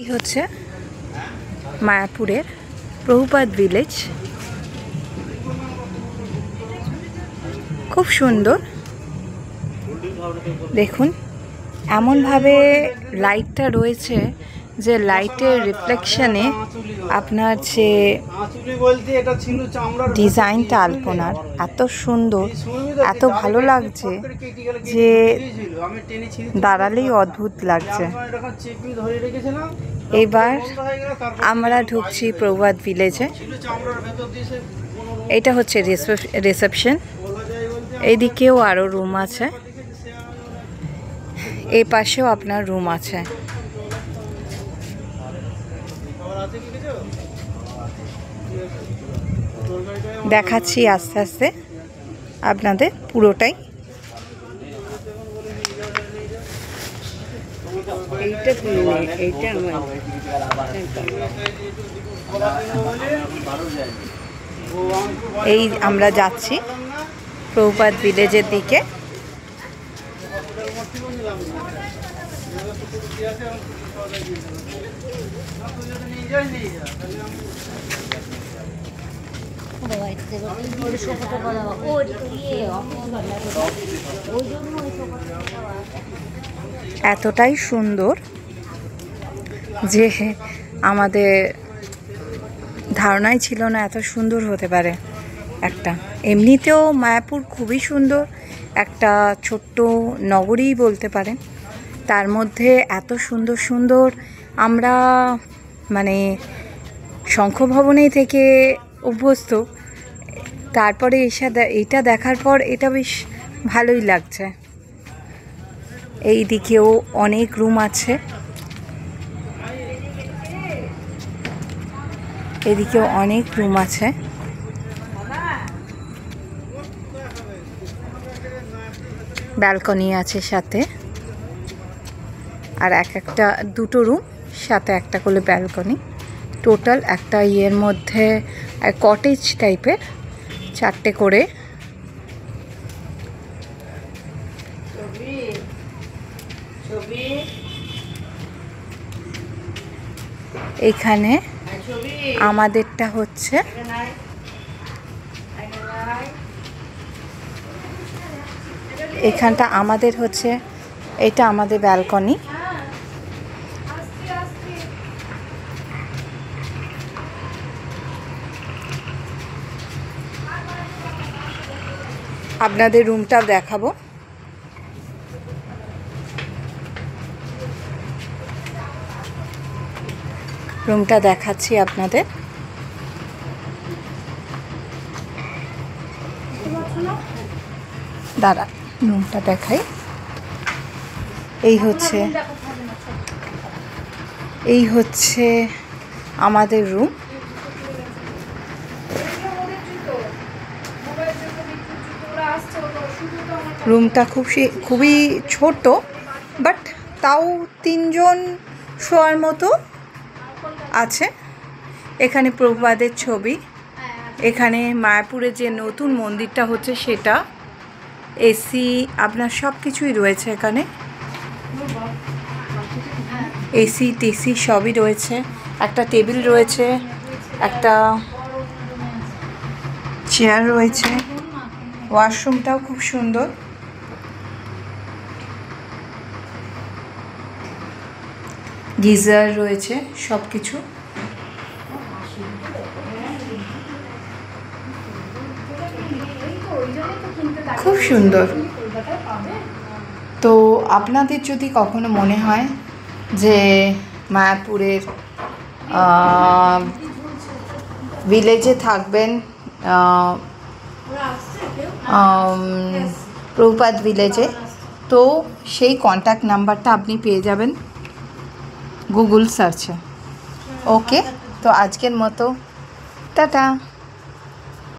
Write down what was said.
এই হচ্ছে মায়াপুরের প্রভুপাদ ভিলেজ। খুব সুন্দর, দেখুন এমনভাবে লাইটটা রয়েছে যে লাইটের রিফ্লেকশনে আপনার যে ডিজাইনটা আলপনার এত সুন্দর, এত ভালো লাগছে যে দাঁড়ালেই অদ্ভুত লাগছে। এবার আমরা ঢুকছি প্রভুপাদ ভিলেজে। এটা হচ্ছে রিসেপশন, এইদিকেও আরও রুম আছে, এই পাশেও আপনার রুম আছে। দেখাচ্ছি আস্তে আস্তে আপনাদের পুরোটাই। এই আমরা যাচ্ছি প্রভুপাদ ভিলেজের দিকে। এতটাই সুন্দর যে আমাদের ধারণাই ছিল না এত সুন্দর হতে পারে। একটা এমনিতেও মায়াপুর খুবই সুন্দর, একটা ছোট্ট নগরী বলতে পারেন। তার মধ্যে এত সুন্দর সুন্দর আমরা মানে শঙ্খ ভবনেই থেকে অভ্যস্ত, তারপরে এটা দেখার পর এটা বেশ ভালোই লাগছে। এই দিকেও অনেক রুম আছে, এদিকেও অনেক রুম আছে। ব্যালকনি আছে সাথে, আর একটা দুটো রুম সাথে একটা করে ব্যালকনি। টোটাল একটা ইয়ের মধ্যে কটেজ টাইপের 4টে করে। এখানে আমাদেরটা হচ্ছে এখানটা আমাদের হচ্ছে, এটা আমাদের ব্যালকনি। আপনাদের রুমটাও দেখাবো। রুমটা দেখাচ্ছি আপনাদের। দাঁড়া, রুমটা দেখাই। এই হচ্ছে আমাদের রুম। রুমটা খুবই ছোট, বাট তাও 3 জন শোয়ার মতো আছে। এখানে প্রভুপাদের ছবি, এখানে মায়াপুরে যে নতুন মন্দিরটা হচ্ছে সেটা, এসি আপনার সব কিছুই রয়েছে এখানে, এসি টেসি সবই রয়েছে। একটা টেবিল রয়েছে, একটা চেয়ার রয়েছে। ওয়াশরুমটাও খুব সুন্দর। গিজার রয়েছে, সব কিছু। খুব সুন্দর। তো আপনাদের যদি কখনো মনে হয় যে মায়াপুরের ভিলেজে থাকবেন, প্রভুপাদ ভিলেজে, তো সেই কন্ট্যাক্ট নাম্বারটা আপনি পেয়ে যাবেন গুগল সার্চে। ওকে, তো আজকের মতো টাটা।